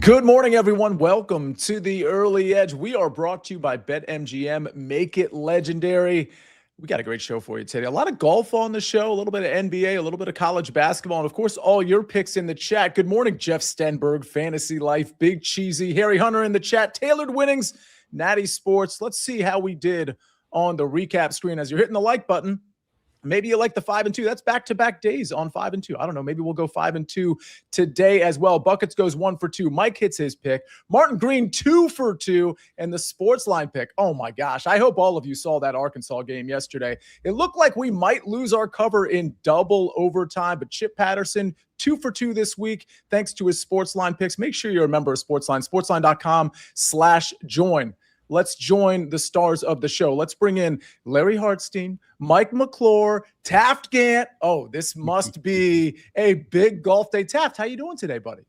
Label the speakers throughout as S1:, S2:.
S1: Good morning, everyone. Welcome to the Early Edge. We are brought to you by BetMGM. Make it legendary. We got a great show for you today. A lot of golf on the show, a little bit of NBA, a little bit of college basketball, and of course, all your picks in the chat. Good morning, Jeff Stenberg, Fantasy Life, Big Cheesy, Harry Hunter in the chat, Tailored Winnings, Natty Sports. Let's see how we did on the recap screen as you're hitting the like button. Maybe you like the 5-2. That's back-to-back days on 5-2. I don't know. Maybe we'll go 5-2 today as well. Buckets goes 1 for 2. Mike hits his pick. Martin Green 2 for 2. And the SportsLine pick. Oh, my gosh. I hope all of you saw that Arkansas game yesterday. It looked like we might lose our cover in double overtime. But Chip Patterson, 2 for 2 this week, thanks to his SportsLine picks. Make sure you're a member of SportsLine. SportsLine.com/join. Let's join the stars of the show. Let's bring in Larry Hartstein, Mike McClure, Taft Gantt. Oh, this must be a big golf day. Taft, how you doing today, buddy?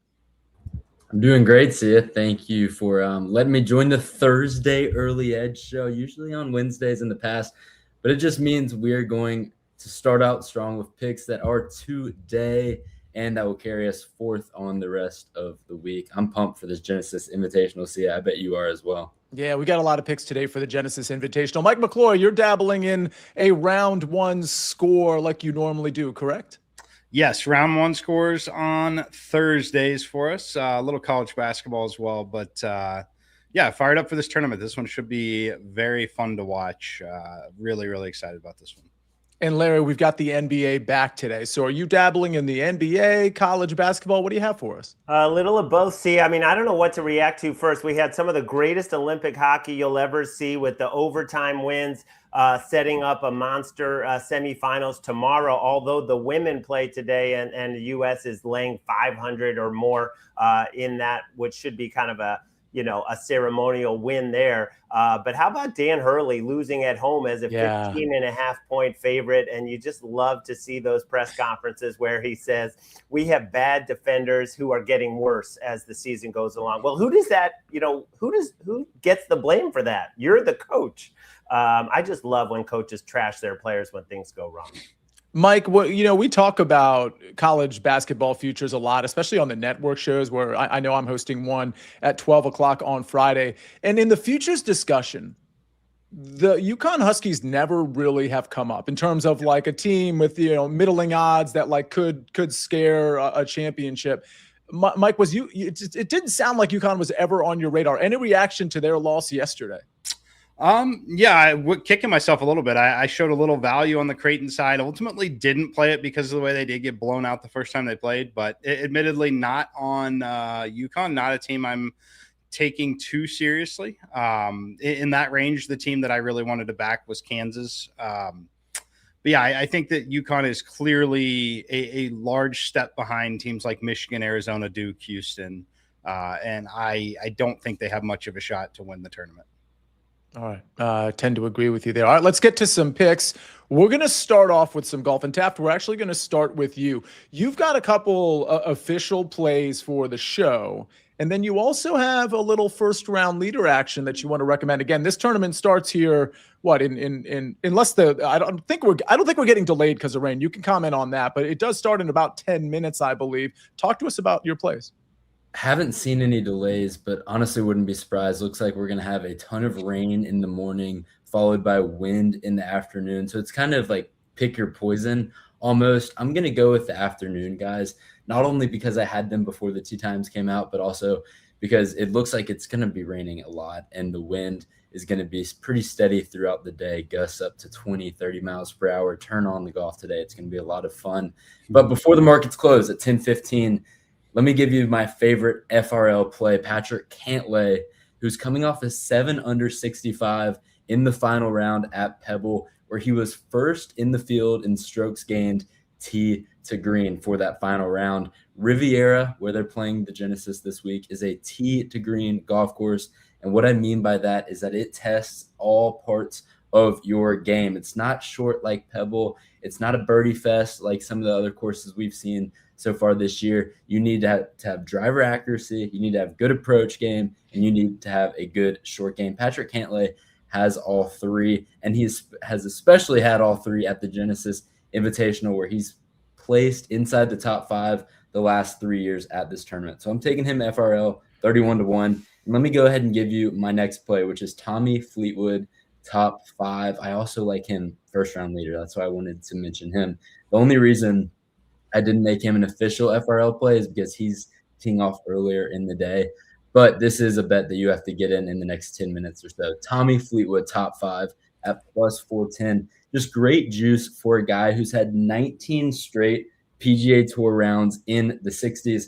S2: I'm doing great, Sia. Thank you for letting me join the Thursday Early Edge show, usually on Wednesdays in the past. But it just means we're going to start out strong with picks that are today and that will carry us forth on the rest of the week. I'm pumped for this Genesis Invitational, Sia. I bet you are as well.
S1: Yeah, we got a lot of picks today for the Genesis Invitational. Mike McClure, you're dabbling in a round one score like you normally do, correct?
S3: Yes, round one scores on Thursdays for us. A little college basketball as well. But, yeah, fired up for this tournament. This one should be very fun to watch. Really, really excited about this one.
S1: And, Larry, we've got the NBA back today. So are you dabbling in the NBA, college basketball? What do you have for us?
S4: A little of both. See, I mean, I don't know what to react to first. We had some of the greatest Olympic hockey you'll ever see with the overtime wins, setting up a monster semifinals tomorrow, although the women play today and the U.S. is laying 500 or more in that, which should be kind of a ceremonial win there. But how about Dan Hurley losing at home as a 15.5-point favorite? And you just love to see those press conferences where he says, we have bad defenders who are getting worse as the season goes along. Well, who does that, who gets the blame for that? You're the coach. I just love when coaches trash their players when things go wrong.
S1: Mike, we talk about college basketball futures a lot, especially on the network shows where I know I'm hosting one at 12 o'clock on Friday. And in the futures discussion, the UConn Huskies never really have come up in terms of like a team with, middling odds that like could scare a championship. Mike, it didn't sound like UConn was ever on your radar. Any reaction to their loss yesterday?
S3: Kicking myself a little bit. I showed a little value on the Creighton side. Ultimately didn't play it because of the way they did get blown out the first time they played, but admittedly not on UConn, not a team I'm taking too seriously. In that range, the team that I really wanted to back was Kansas. I think that UConn is clearly a large step behind teams like Michigan, Arizona, Duke, Houston, and I don't think they have much of a shot to win the tournament.
S1: All right. I tend to agree with you there. All right, let's get to some picks. We're going to start off with some golf. And Taft, we're actually going to start with you. You've got a couple official plays for the show. And then you also have a little first-round leader action that you want to recommend. Again, this tournament starts here, unless I don't think we're getting delayed because of rain. You can comment on that, but it does start in about 10 minutes, I believe. Talk to us about your plays.
S2: Haven't seen any delays, but honestly wouldn't be surprised. Looks like we're going to have a ton of rain in the morning, followed by wind in the afternoon. So it's kind of like pick your poison almost. I'm going to go with the afternoon guys, not only because I had them before the tee times came out, but also because it looks like it's going to be raining a lot and the wind is going to be pretty steady throughout the day, gusts up to 20, 30 miles per hour. Turn on the golf today. It's going to be a lot of fun. But before the markets close at 10:15, let me give you my favorite FRL play, Patrick Cantlay, who's coming off a 7 under 65 in the final round at Pebble, where he was first in the field in strokes gained tee to green for that final round. Riviera, where they're playing the Genesis this week, is a tee to green golf course. And what I mean by that is that it tests all parts of your game. It's not short like Pebble. It's not a birdie fest like some of the other courses we've seen so far this year. You need to have driver accuracy, you need to have good approach game, and you need to have a good short game. Patrick Cantlay has all three, and he has especially had all three at the Genesis Invitational, where he's placed inside the top 5 the last 3 years at this tournament. So I'm taking him FRL 31-1. And let me go ahead and give you my next play, which is Tommy Fleetwood, top 5. I also like him first round leader. That's why I wanted to mention him. The only reason I didn't make him an official FRL play is because he's teeing off earlier in the day. But this is a bet that you have to get in the next 10 minutes or so. Tommy Fleetwood, top 5 at plus 410. Just great juice for a guy who's had 19 straight PGA Tour rounds in the 60s.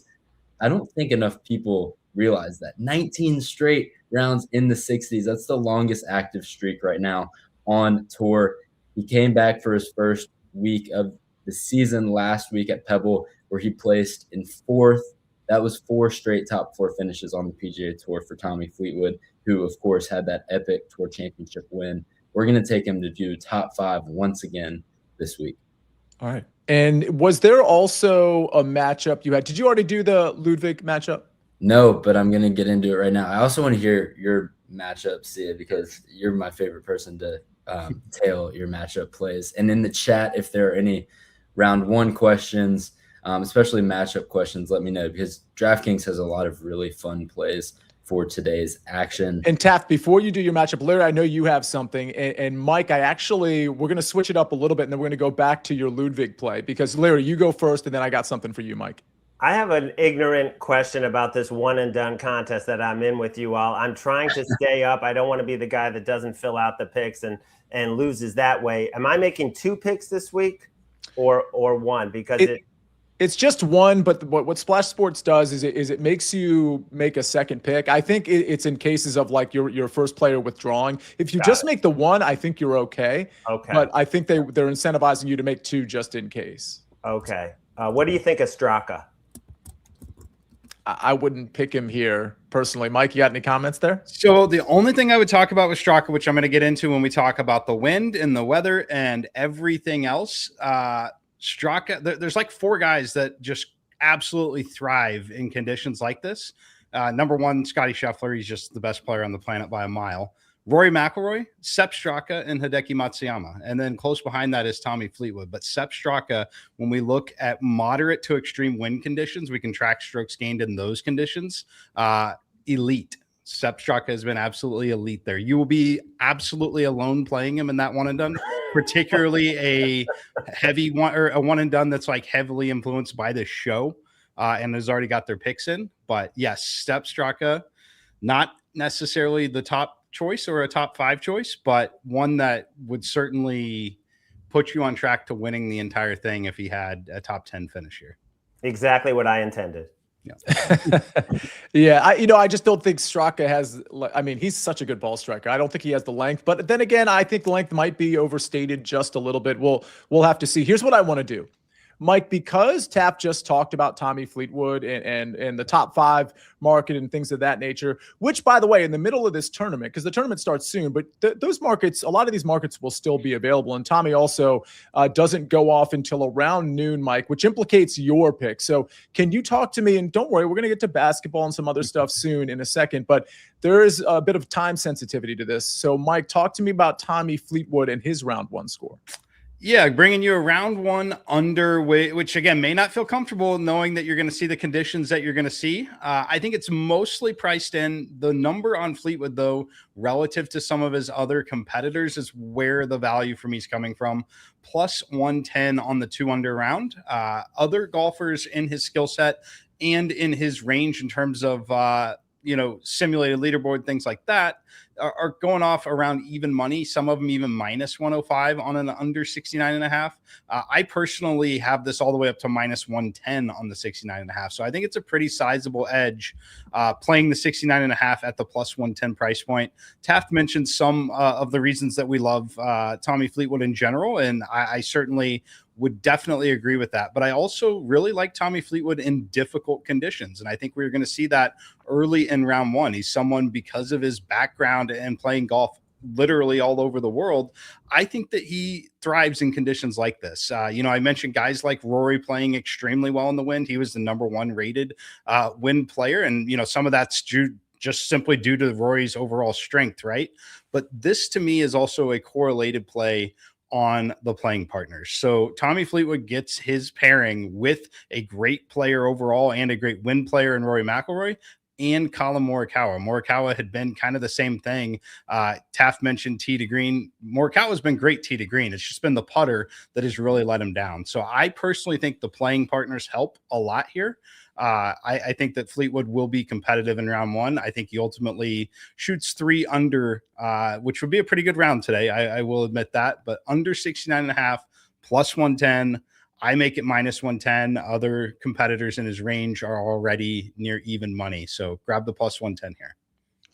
S2: I don't think enough people realize that. 19 straight rounds in the 60s. That's the longest active streak right now on tour. He came back for his first week of the season last week at Pebble, where he placed in 4th. That was 4 straight top 4 finishes on the PGA Tour for Tommy Fleetwood, who, of course, had that epic Tour Championship win. We're going to take him to do top 5 once again this week.
S1: All right. And was there also a matchup you had? Did you already do the Ludwig matchup?
S2: No, but I'm going to get into it right now. I also want to hear your matchup, Sia, because you're my favorite person to tail your matchup plays. And in the chat, if there are any round 1 questions, especially matchup questions, let me know, because DraftKings has a lot of really fun plays for today's action.
S1: And Taft, before you do your matchup, Larry, I know you have something. And Mike, we're going to switch it up a little bit, and then we're going to go back to your Ludwig play, because Larry, you go first, and then I got something for you, Mike.
S4: I have an ignorant question about this one and done contest that I'm in with you all. I'm trying to stay up. I don't want to be the guy that doesn't fill out the picks and loses that way. Am I making 2 picks this week or 1? Because
S1: it's just 1, but what Splash Sports does is it makes you make a second pick. I think it's in cases of like your first player withdrawing. If you just make the 1, I think you're okay.
S4: Okay.
S1: But I think they're incentivizing you to make 2 just in case.
S4: Okay. What do you think of Straka?
S1: I wouldn't pick him here personally. Mike, you got any comments there?
S3: So the only thing I would talk about with Straka, which I'm going to get into when we talk about the wind and the weather and everything else, Straka, there's like 4 guys that just absolutely thrive in conditions like this. Number 1, Scotty Scheffler. He's just the best player on the planet by a mile. Rory McIlroy, Sepp Straka, and Hideki Matsuyama. And then close behind that is Tommy Fleetwood. But Sepp Straka, when we look at moderate to extreme wind conditions, we can track strokes gained in those conditions. Elite. Sepp Straka has been absolutely elite there. You will be absolutely alone playing him in that one and done, particularly a heavy one or a one and done that's like heavily influenced by the show and has already got their picks in. But yes, Sepp Straka, not necessarily the top choice or a top 5 choice, but one that would certainly put you on track to winning the entire thing if he had a top 10 finish here.
S4: Exactly what I intended.
S3: Yeah.
S1: Yeah, I just don't think Straka has. I mean, he's such a good ball striker. I don't think he has the length, but then again, I think the length might be overstated just a little bit. We'll have to see. Here's what I want to do, Mike, because Taft just talked about Tommy Fleetwood and the top 5 market and things of that nature, which, by the way, in the middle of this tournament, because the tournament starts soon, but those markets, a lot of these markets will still be available. And Tommy also doesn't go off until around noon, Mike, which implicates your pick. So can you talk to me? And don't worry, we're going to get to basketball and some other stuff soon in a second, but there is a bit of time sensitivity to this. So, Mike, talk to me about Tommy Fleetwood and his round 1 score.
S3: Yeah, bringing you a round 1 under, which again may not feel comfortable knowing that you're going to see the conditions that you're going to see. I think it's mostly priced in. The number on Fleetwood, though, relative to some of his other competitors, is where the value for me is coming from. Plus 110 on the 2 under round. Other golfers in his skill set and in his range in terms of simulated leaderboard, things like that, are going off around even money. Some of them even minus 105 on an under 69.5. I personally have this all the way up to minus 110 on the 69.5. So I think it's a pretty sizable edge playing the 69.5 at the plus 110 price point. Taft mentioned some of the reasons that we love Tommy Fleetwood in general, and I certainly would definitely agree with that. But I also really like Tommy Fleetwood in difficult conditions. And I think we're going to see that early in round 1. He's someone, because of his background and playing golf literally all over the world, I think that he thrives in conditions like this. I mentioned guys like Rory playing extremely well in the wind. He was the number 1 rated wind player. And, some of that's just simply due to Rory's overall strength, right? But this to me is also a correlated play on the playing partners. So Tommy Fleetwood gets his pairing with a great player overall and a great wind player in Rory McIlroy. and Colin Morikawa. Morikawa had been kind of the same thing. Taft mentioned tee to green. Morikawa's been great tee to green. It's just been the putter that has really let him down. So I personally think the playing partners help a lot here. I think that Fleetwood will be competitive in round one. I think he ultimately shoots 3 under, which would be a pretty good round today. I will admit that, but under 69.5 plus 110. I make it minus 110. Other competitors in his range are already near even money. So grab the plus 110 here.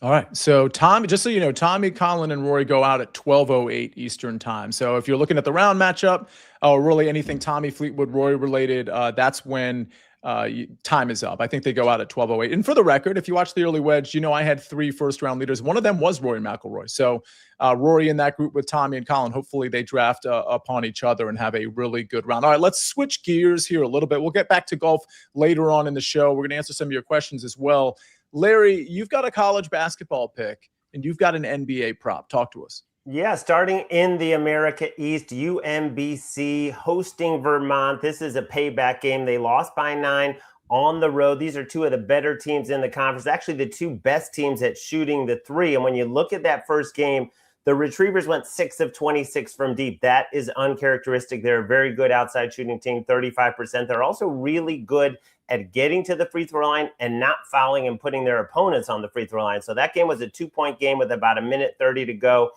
S1: All right. So Tommy, just so you know, Tommy, Colin, and Rory go out at 12:08 Eastern time. So if you're looking at the round matchup or really anything Tommy, Fleetwood, Rory related, that's when time is up. I think they go out at 12:08. And for the record, if you watch the early wedge, you know I had 3 first-round leaders. One of them was Rory McIlroy. So Rory in that group with Tommy and Colin, hopefully they draft upon each other and have a really good round. All right, let's switch gears here a little bit. We'll get back to golf later on in the show. We're going to answer some of your questions as well. Larry, you've got a college basketball pick, and you've got an NBA prop. Talk to us.
S4: Yeah, starting in the America East, UMBC hosting Vermont. This is a payback game. They lost by 9 on the road. These are 2 of the better teams in the conference, actually the 2 best teams at shooting the 3. And when you look at that first game, the Retrievers went 6 of 26 from deep. That is uncharacteristic. They're a very good outside shooting team, 35%. They're also really good at getting to the free throw line and not fouling and putting their opponents on the free throw line. So that game was a 2-point game with about 1:30 to go.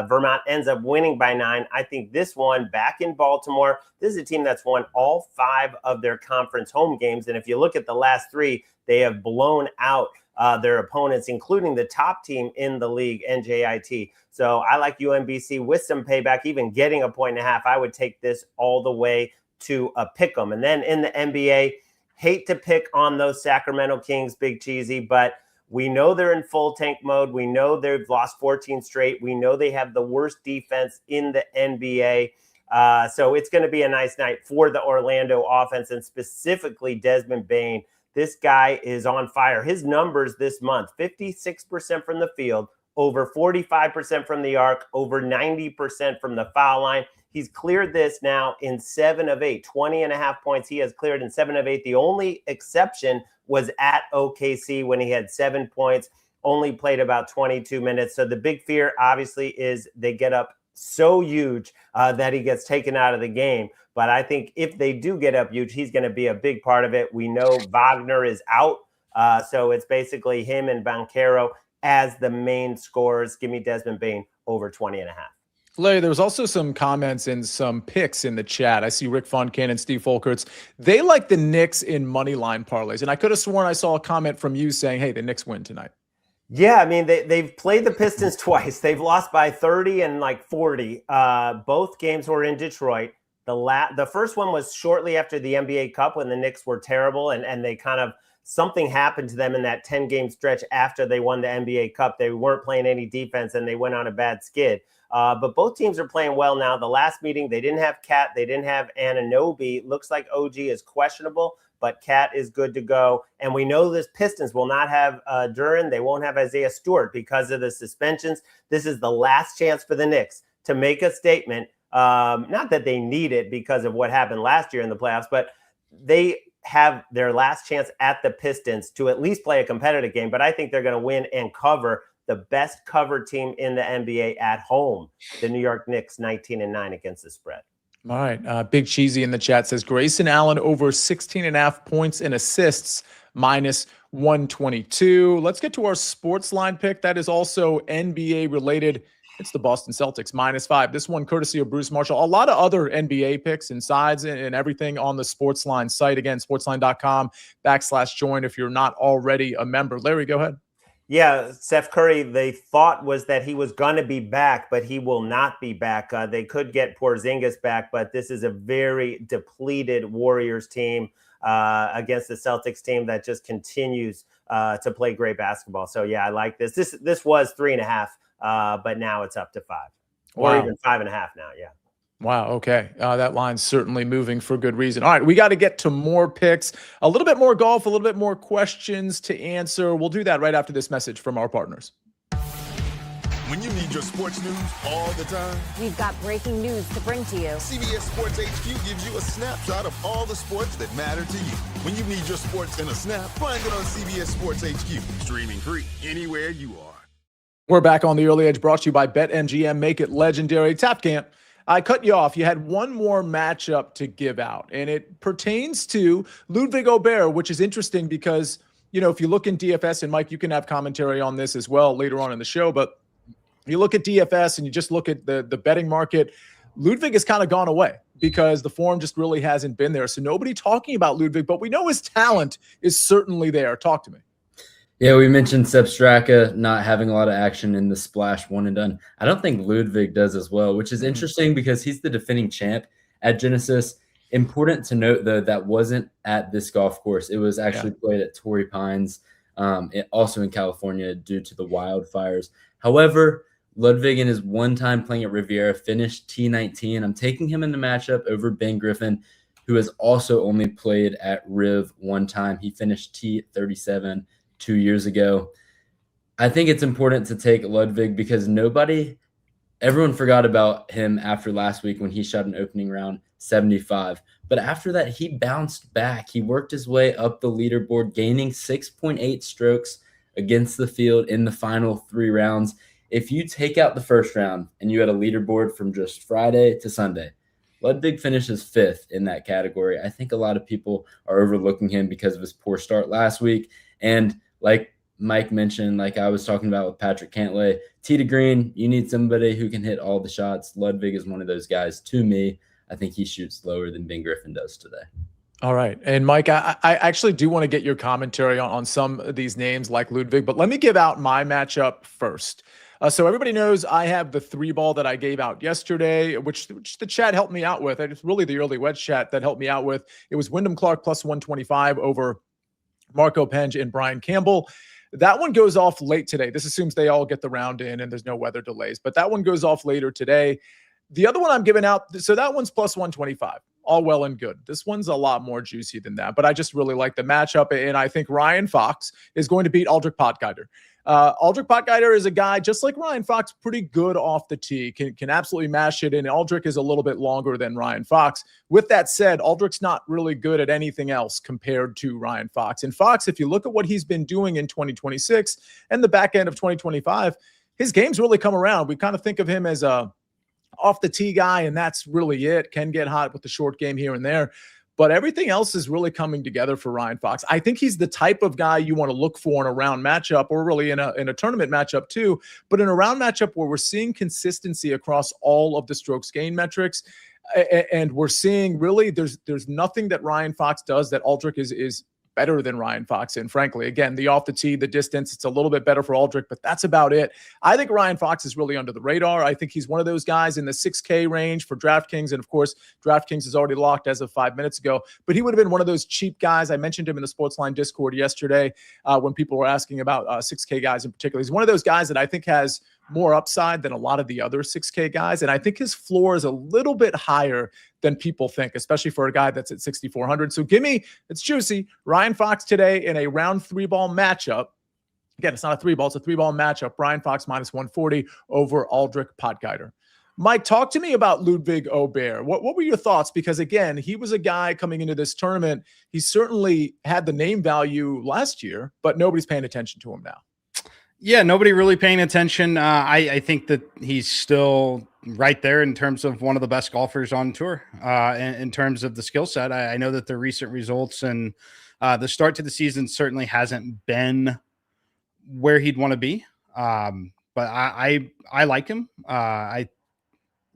S4: Vermont ends up winning by 9. I think this one back in Baltimore, this is a team that's won all 5 of their conference home games. And if you look at the last 3, they have blown out their opponents, including the top team in the league, NJIT. So I like UMBC with some payback, even getting a 1.5. I would take this all the way to a pick 'em. And then in the NBA, hate to pick on those Sacramento Kings, Big Cheesy, but we know they're in full tank mode. We know they've lost 14 straight. We know they have the worst defense in the NBA. So it's going to be a nice night for the Orlando offense and specifically Desmond Bane. This guy is on fire. His numbers this month, 56% from the field, over 45% from the arc, over 90% from the foul line. He's cleared this now in 7 of 8, 20.5 points. He has cleared in 7 of 8. The only exception was at OKC when he had 7 points, only played about 22 minutes. So the big fear, obviously, is they get up so huge that he gets taken out of the game. But I think if they do get up huge, he's going to be a big part of it. We know Wagner is out. So it's basically him and Banchero as the main scorers. Give me Desmond Bane over 20.5.
S1: Larry, there was also some comments and some picks in the chat. I see Rick Funkin and Steve Folkerts. They like the Knicks in money line parlays. And I could have sworn I saw a comment from you saying, hey, the Knicks win tonight.
S4: Yeah, I mean, they've played the Pistons twice. They've lost by 30 and like 40. Both games were in Detroit. The first one was shortly after the NBA Cup when the Knicks were terrible and they kind of something happened to them in that 10-game stretch after they won the NBA Cup. They weren't playing any defense and they went on a bad skid. But both teams are playing well now. The last meeting, they didn't have Cat. They didn't have Anunoby. Looks like OG is questionable, but Cat is good to go. And we know this Pistons will not have Duren. They won't have Isaiah Stewart because of the suspensions. This is the last chance for the Knicks to make a statement. Not that they need it because of what happened last year in the playoffs, but they have their last chance at the Pistons to at least play a competitive game. But I think they're going to win and cover. The best covered team in the NBA at home, the New York Knicks, 19-9 against the spread.
S1: All right. Big Cheesy in the chat says Grayson Allen over 16.5 points and assists minus 122. Let's get to our sports line pick. That is also NBA related. It's the Boston Celtics -5. This one courtesy of Bruce Marshall. A lot of other NBA picks and sides and everything on the SportsLine site. Again, sportsline.com/join if you're not already a member. Larry, go ahead.
S4: Yeah, Steph Curry, they thought was that he was going to be back, but he will not be back. They could get Porzingis back, but this is a very depleted Warriors team against the Celtics team that just continues to play great basketball. So, yeah, I like this. This was 3.5, but now it's up to 5. Or even 5.5 now, yeah.
S1: Wow. Okay. That line's certainly moving for good reason. All right. We got to get to more picks, a little bit more golf, a little bit more questions to answer. We'll do that right after this message from our partners.
S5: When you need your sports news all the time,
S6: we've got breaking news to bring to you.
S5: CBS Sports HQ gives you a snapshot of all the sports that matter to you. When you need your sports in a snap, find it on CBS Sports HQ, streaming free anywhere you are.
S1: We're back on the Early Edge, brought to you by BetMGM. Make it legendary. Taft Gantt, I cut you off. You had one more matchup to give out, and it pertains to Ludwig Aubert, which is interesting because, you know, if you look in DFS, and Mike, you can have commentary on this as well later on in the show, but you look at DFS and you just look at the betting market, Ludwig has kind of gone away because the form just really hasn't been there. So nobody talking about Ludwig, but we know his talent is certainly there. Talk to me.
S2: Yeah, we mentioned Sepp Straka not having a lot of action in the splash one and done. I don't think Ludwig does as well, which is interesting because he's the defending champ at Genesis. Important to note, though, that wasn't at this golf course. It was actually played at Torrey Pines, also in California due to the wildfires. However, Ludwig in his one time playing at Riviera finished T19. I'm taking him in the matchup over Ben Griffin, who has also only played at Riv one time. He finished T37 2 years ago. I think it's important to take Ludwig because everyone forgot about him after last week when he shot an opening round 75. But after that, he bounced back. He worked his way up the leaderboard, gaining 6.8 strokes against the field in the final 3 rounds. If you take out the first round and you had a leaderboard from just Friday to Sunday, Ludwig finishes 5th in that category. I think a lot of people are overlooking him because of his poor start last week. And like Mike mentioned, like I was talking about with Patrick Cantlay, tee to green, you need somebody who can hit all the shots. Ludwig is one of those guys. To me, I think he shoots lower than Ben Griffin does today.
S1: All right. And Mike, I actually do want to get your commentary on some of these names like Ludwig, but let me give out my matchup first. So everybody knows I have the 3-ball that I gave out yesterday, which the chat helped me out with. It's really the early wedge chat that helped me out with. It was Wyndham Clark plus 125 over Marco Penge and Brian Campbell. That one goes off late today. This assumes they all get the round in and there's no weather delays, but that one goes off later today. The other one I'm giving out, so that one's plus 125. All well and good. This one's a lot more juicy than that, but I just really like the matchup, and I think Ryan Fox is going to beat Aldrich Potgieter. Aldrich Potgieter is a guy, just like Ryan Fox, pretty good off the tee, can absolutely mash it, and Aldrich is a little bit longer than Ryan Fox. With that said, Aldrich's not really good at anything else compared to Ryan Fox. And Fox, if you look at what he's been doing in 2026 and the back end of 2025, his game's really come around. We kind of think of him as a off the tee guy, and that's really it. Can get hot with the short game here and there, but everything else is really coming together for Ryan Fox. I think he's the type of guy you want to look for in a round matchup, or really in a tournament matchup too, but in a round matchup where we're seeing consistency across all of the strokes gain metrics, and we're seeing really there's nothing that Ryan Fox does that Aldrich is better than Ryan Fox. And frankly, again, the off the tee, the distance, it's a little bit better for Aldrich, but that's about it. I think Ryan Fox is really under the radar. I think he's one of those guys in the 6K range for DraftKings. And of course, DraftKings is already locked as of 5 minutes ago, but he would have been one of those cheap guys. I mentioned him in the SportsLine Discord yesterday when people were asking about 6K guys in particular. He's one of those guys that I think has more upside than a lot of the other 6K guys. And I think his floor is a little bit higher than people think, especially for a guy that's at 6,400. So give me, it's juicy, Ryan Fox today in a round 3-ball matchup. Again, it's not a 3-ball, it's a 3-ball matchup. Ryan Fox minus 140 over Aldrich Potgieter. Mike, talk to me about Ludwig Aubert. What were your thoughts? Because again, he was a guy coming into this tournament. He certainly had the name value last year, but nobody's paying attention to him now.
S3: Yeah, nobody really paying attention. I think that he's still right there in terms of one of the best golfers on tour in terms of the skill set. I know that the recent results and the start to the season certainly hasn't been where he'd want to be. But I like him. I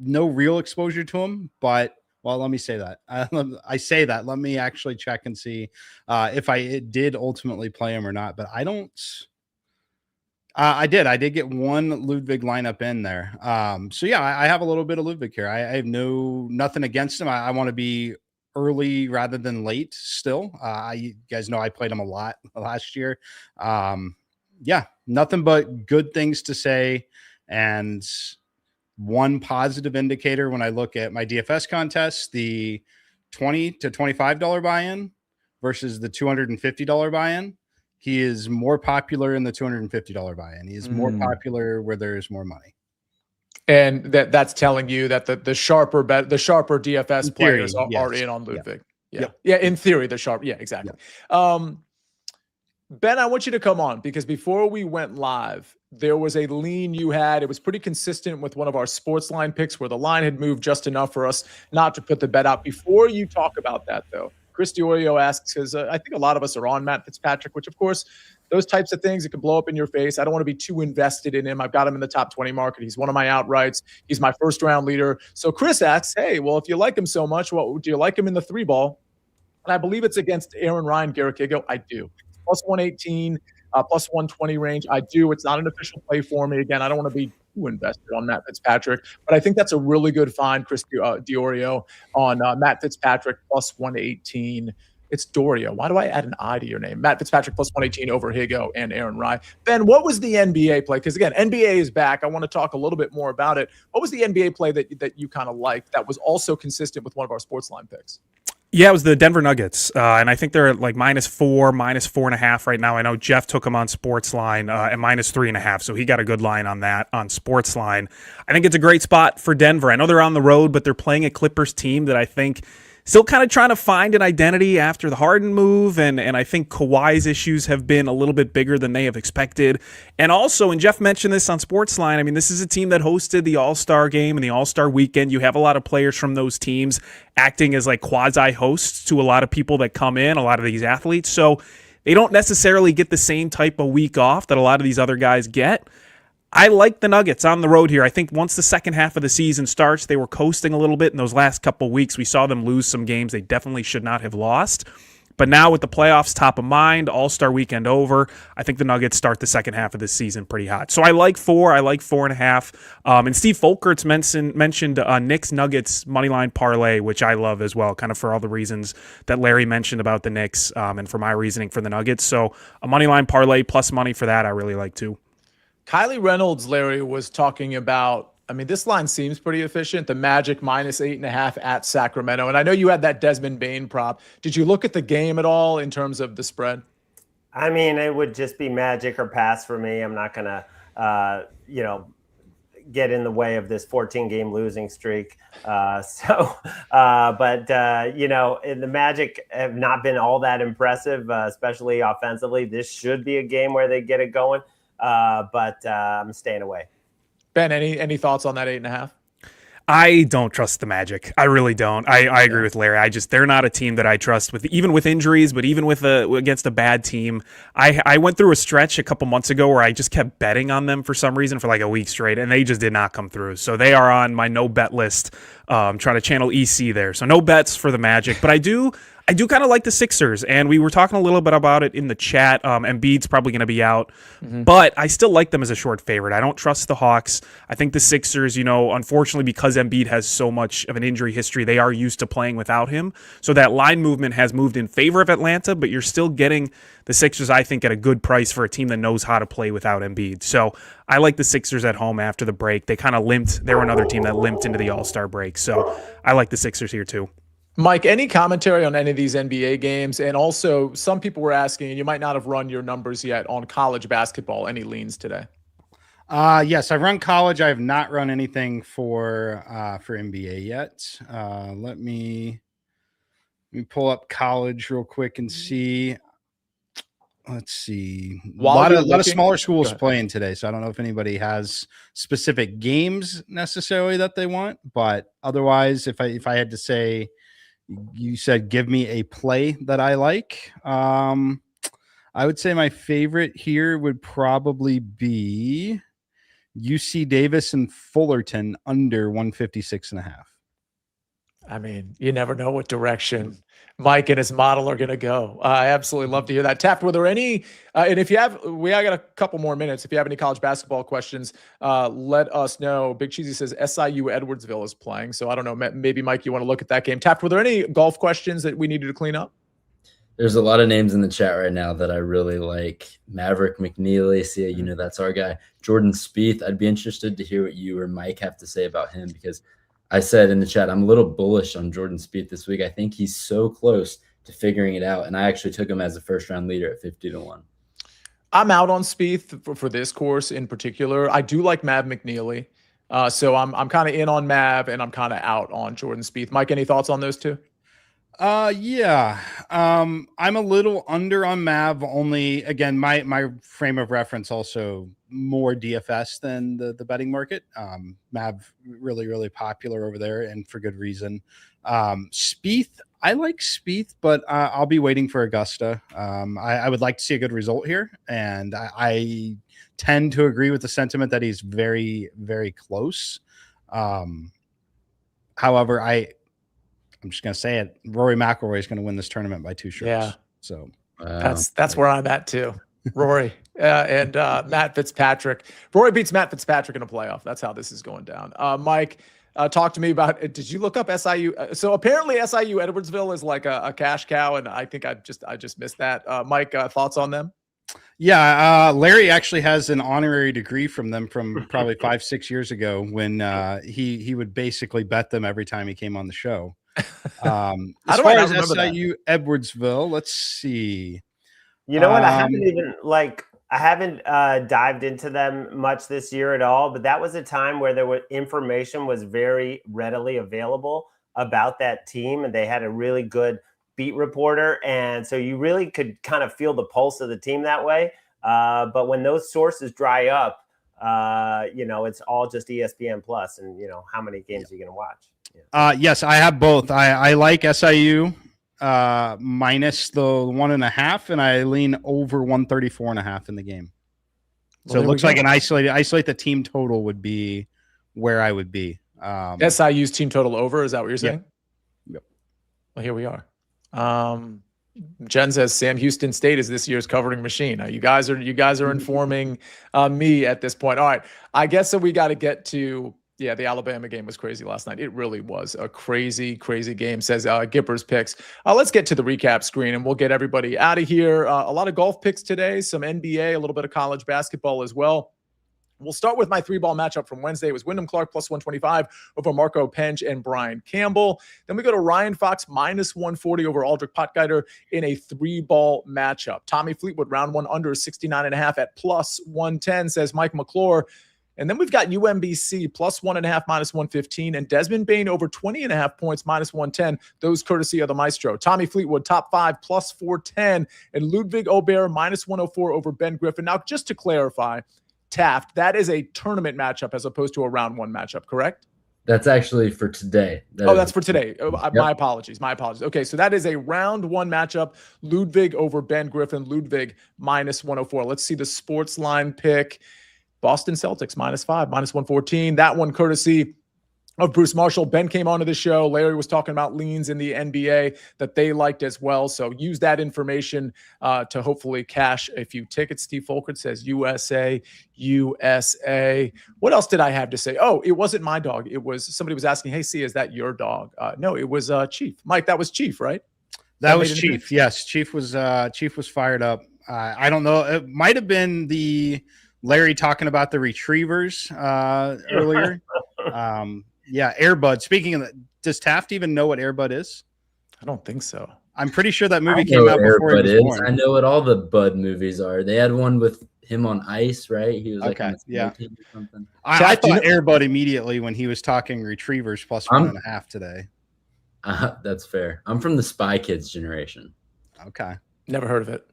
S3: no real exposure to him, but well, let me say that. I say that. Let me actually check and see if I did ultimately play him or not. But I don't. I did get one Ludwig lineup in there. So yeah, I have a little bit of Ludwig here. I have nothing against him. I want to be early rather than late still. You guys know I played him a lot last year. Yeah, nothing but good things to say. And one positive indicator when I look at my DFS contest, the $20 to $25 buy-in versus the $250 buy-in. He is more popular in the $250 buy-in. He is more popular where there is more money.
S1: And that's telling you that the sharper DFS players are
S3: yes.
S1: in on Ludwig.
S3: Yeah.
S1: Yeah. Yeah. In theory, the sharp. Yeah, exactly.
S3: Yeah.
S1: Ben, I want you to come on because before we went live, there was a lean you had. It was pretty consistent with one of our SportsLine picks where the line had moved just enough for us not to put the bet out. Before you talk about that, though, Chris Diorio asks, because I think a lot of us are on Matt Fitzpatrick, which, of course, those types of things, it can blow up in your face. I don't want to be too invested in him. I've got him in the top 20 market. He's one of my outrights. He's my first-round leader. So Chris asks, hey, well, if you like him so much, do you like him in the 3-ball? And I believe it's against Aaron Ryan, Garrett Higo. I do. Plus 118, plus 120 range. I do. It's not an official play for me. Again, I don't want to be too invested on Matt Fitzpatrick, but I think that's a really good find, Chris Diorio, on Matt Fitzpatrick plus 118. It's Dorio. Why do I add an I to your name? Matt Fitzpatrick plus 118 over Higo and Aaron Ryan. Ben, what was the NBA play? Because, again, NBA is back. I want to talk a little bit more about it. What was the NBA play that you kind of liked that was also consistent with one of our SportsLine picks?
S7: Yeah, it was the Denver Nuggets, and I think they're at like -4, -4.5 right now. I know Jeff took them on SportsLine at -3.5, so he got a good line on that on SportsLine. I think it's a great spot for Denver. I know they're on the road, but they're playing a Clippers team that I think still kind of trying to find an identity after the Harden move, and I think Kawhi's issues have been a little bit bigger than they have expected. And also, and Jeff mentioned this on SportsLine, I mean, this is a team that hosted the All-Star game and the All-Star weekend. You have a lot of players from those teams acting as like quasi-hosts to a lot of people that come in, a lot of these athletes. So they don't necessarily get the same type of week off that a lot of these other guys get. I like the Nuggets on the road here. I think once the second half of the season starts, they were coasting a little bit in those last couple of weeks. We saw them lose some games they definitely should not have lost. But now with the playoffs top of mind, All-Star weekend over, I think the Nuggets start the second half of this season pretty hot. So I like 4. I like 4.5. And Steve Folkerts mentioned Knicks Nuggets moneyline parlay, which I love as well, kind of for all the reasons that Larry mentioned about the Knicks and for my reasoning for the Nuggets. So a moneyline parlay plus money for that I really like too.
S1: Kylie Reynolds, Larry, was talking about, I mean, this line seems pretty efficient. The Magic -8.5 at Sacramento. And I know you had that Desmond Bane prop. Did you look at the game at all in terms of the spread?
S4: I mean, it would just be Magic or pass for me. I'm not going to, get in the way of this 14-game losing streak. But the Magic have not been all that impressive, especially offensively. This should be a game where they get it going. But I'm staying away.
S1: Ben, any thoughts on that 8.5?
S7: I don't trust the Magic. I really don't. I agree with Larry. They're not a team that I trust even with injuries, but even with against a bad team. I went through a stretch a couple months ago where I just kept betting on them for some reason for like a week straight, and they just did not come through. So they are on my no bet list. Trying to channel EC there. So no bets for the Magic, but I do kind of like the Sixers, and we were talking a little bit about it in the chat. Embiid's probably going to be out, but I still like them as a short favorite. I don't trust the Hawks. I think the Sixers, unfortunately, because Embiid has so much of an injury history, they are used to playing without him. So that line movement has moved in favor of Atlanta, but you're still getting the Sixers, I think, at a good price for a team that knows how to play without Embiid. So I like the Sixers at home after the break. They kind of limped. They were another team that limped into the All-Star break. So I like the Sixers here too.
S1: Mike, any commentary on any of these NBA games? And also, some people were asking, and you might not have run your numbers yet on college basketball. Any leans today?
S3: Yes, I've run college. I have not run anything for NBA yet. Let me pull up college real quick and see. Let's see. A lot of smaller schools playing today, so I don't know if anybody has specific games necessarily that they want. But otherwise, if I had to say, you said give me a play that I like. I would say my favorite here would probably be UC Davis and Fullerton under 156.5. I
S1: mean, you never know what direction Mike and his model are going to go. I absolutely love to hear that. Taft, were there any, and if you have, I got a couple more minutes. If you have any college basketball questions, let us know. Big Cheesy says SIU Edwardsville is playing. So I don't know, maybe Mike, you want to look at that game. Taft, were there any golf questions that we needed to clean up?
S2: There's a lot of names in the chat right now that I really like. Maverick McNeely, Sia, that's our guy. Jordan Spieth, I'd be interested to hear what you or Mike have to say about him, because I said in the chat, I'm a little bullish on Jordan Spieth this week. I think he's so close to figuring it out, and I actually took him as a first-round leader at 50-1.
S1: I'm out on Spieth for this course in particular. I do like Mav McNeely. So I'm kind of in on Mav and I'm kind of out on Jordan Spieth. Mike, any thoughts on those two?
S3: Yeah. I'm a little under on Mav, only again, my frame of reference also more DFS than the betting market. Mav really, really popular over there and for good reason. Spieth, I like Spieth, but I'll be waiting for Augusta. I would like to see a good result here. And I tend to agree with the sentiment that he's very, very close. However, I'm just going to say it. Rory McIlroy is going to win this tournament by 2 strokes. Yeah. So
S1: that's where I'm at too. Rory and Matt Fitzpatrick. Rory beats Matt Fitzpatrick in a playoff. That's how this is going down. Mike, talk to me about it. Did you look up SIU? So apparently SIU Edwardsville is like a cash cow, and I think I just missed that. Mike, thoughts on them?
S3: Yeah, Larry actually has an honorary degree from them from probably 5-6 years ago when he would basically bet them every time he came on the show. As far as SIU Edwardsville, let's see.
S4: You know what? I haven't dived into them much this year at all, but that was a time where information was very readily available about that team, and they had a really good beat reporter, and so you really could kind of feel the pulse of the team that way. But when those sources dry up, it's all just ESPN Plus, and how many games are you going to watch? Yeah.
S3: Yes, I have both. I like SIU minus the 1.5, and I lean over 134.5 in the game. So it looks like an isolate the team total would be where I would be.
S1: SIU's team total over. Is that what you're saying?
S3: Yep.
S1: Well, here we are. Jen says Sam Houston State is this year's covering machine. You guys are informing me at this point. All right, I guess so. We got to get to the Alabama game was crazy last night. It really was a crazy game. Says Gipper's picks. Let's get to the recap screen and we'll get everybody out of here. A lot of golf picks today, some NBA, a little bit of college basketball as well. We'll start with my 3-ball matchup from Wednesday. It was Wyndham Clark plus 125 over Marco Penge and Brian Campbell. Then we go to Ryan Fox minus 140 over Aldrich Potgieter in a 3-ball matchup. Tommy Fleetwood round one under 69.5 at plus 110, says Mike McClure. And then we've got UMBC plus 1.5 minus 115 and Desmond Bain over 20.5 points minus 110. Those courtesy of the Maestro. Tommy Fleetwood top 5 plus 410 and Ludwig Aubert minus 104 over Ben Griffin. Now, just to clarify, Taft, that is a tournament matchup as opposed to a round one matchup, correct?
S2: That's actually for today.
S1: That's for today. Yep. My apologies. Okay, so that is a round one matchup. Ludwig over Ben Griffin. Ludwig minus 104. Let's see the sports line pick. Boston Celtics minus 5, minus 114. That one courtesy of Bruce Marshall. Ben came onto the show. Larry was talking about leans in the NBA that they liked as well. So use that information to hopefully cash a few tickets. Steve Folkert says USA. What else did I have to say? Oh, it wasn't my dog. It was somebody was asking, hey, Sia, is that your dog? No, it was Chief. Mike, that was Chief, right?
S3: That was Chief. Yes, Chief was fired up. I don't know. It might have been the Larry talking about the retrievers earlier. Yeah, Airbud. Speaking of that, does Taft even know what Airbud is?
S1: I don't think so.
S3: I'm pretty sure that movie came out before he was born.
S2: I know what all the Bud movies are. They had one with him on ice, right? He was like on the team or something.
S3: I thought Airbud immediately when he was talking retrievers plus 1.5 today.
S2: That's fair. I'm from the Spy Kids generation.
S3: Okay.
S1: Never heard of it.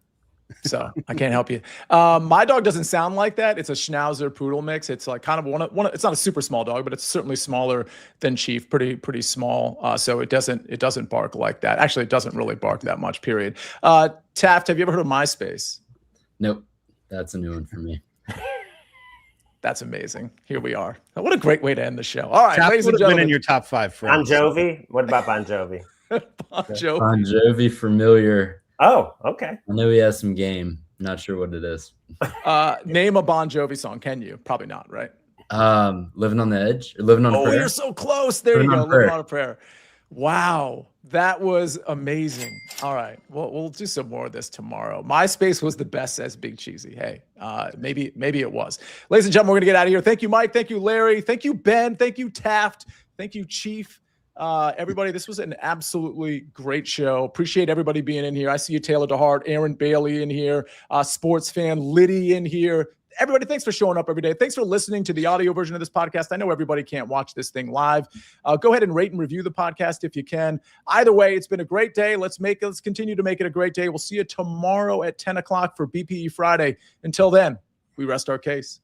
S1: So I can't help you. My dog doesn't sound like that. It's a Schnauzer Poodle mix. It's like kind of one. It's not a super small dog, but it's certainly smaller than Chief. Pretty small. So it doesn't bark like that. Actually, it doesn't really bark that much. Period. Taft, have you ever heard of MySpace?
S2: Nope. That's a new one for me.
S1: That's amazing. Here we are. What a great way to end the show. All right,
S3: Taft
S1: ladies and gentlemen.
S3: Been in your top 5 friends.
S4: Bon Jovi. What about Bon Jovi?
S1: Bon
S2: Jovi familiar.
S4: Oh, okay.
S2: I know he has some game. Not sure what it is.
S1: Name a Bon Jovi song. Can you? Probably not, right?
S2: Living on the Edge. Or Living on a Prayer.
S1: Oh, you're so close. There you go. Living on a Prayer. Wow. That was amazing. All right. Well, we'll do some more of this tomorrow. MySpace was the best, says Big Cheesy. Hey, maybe it was. Ladies and gentlemen, we're going to get out of here. Thank you, Mike. Thank you, Larry. Thank you, Ben. Thank you, Taft. Thank you, Chief. Everybody, this was an absolutely great show. Appreciate everybody being in here. I see you, Taylor DeHart, Aaron Bailey in here, sports fan Liddy in here. Everybody, thanks for showing up every day. Thanks for listening to the audio version of this podcast. I know everybody can't watch this thing live. Go ahead and rate and review the podcast if you can. Either way, it's been a great day. Let's continue to make it a great day. We'll see you tomorrow at 10 o'clock for BPE Friday. Until then, we rest our case.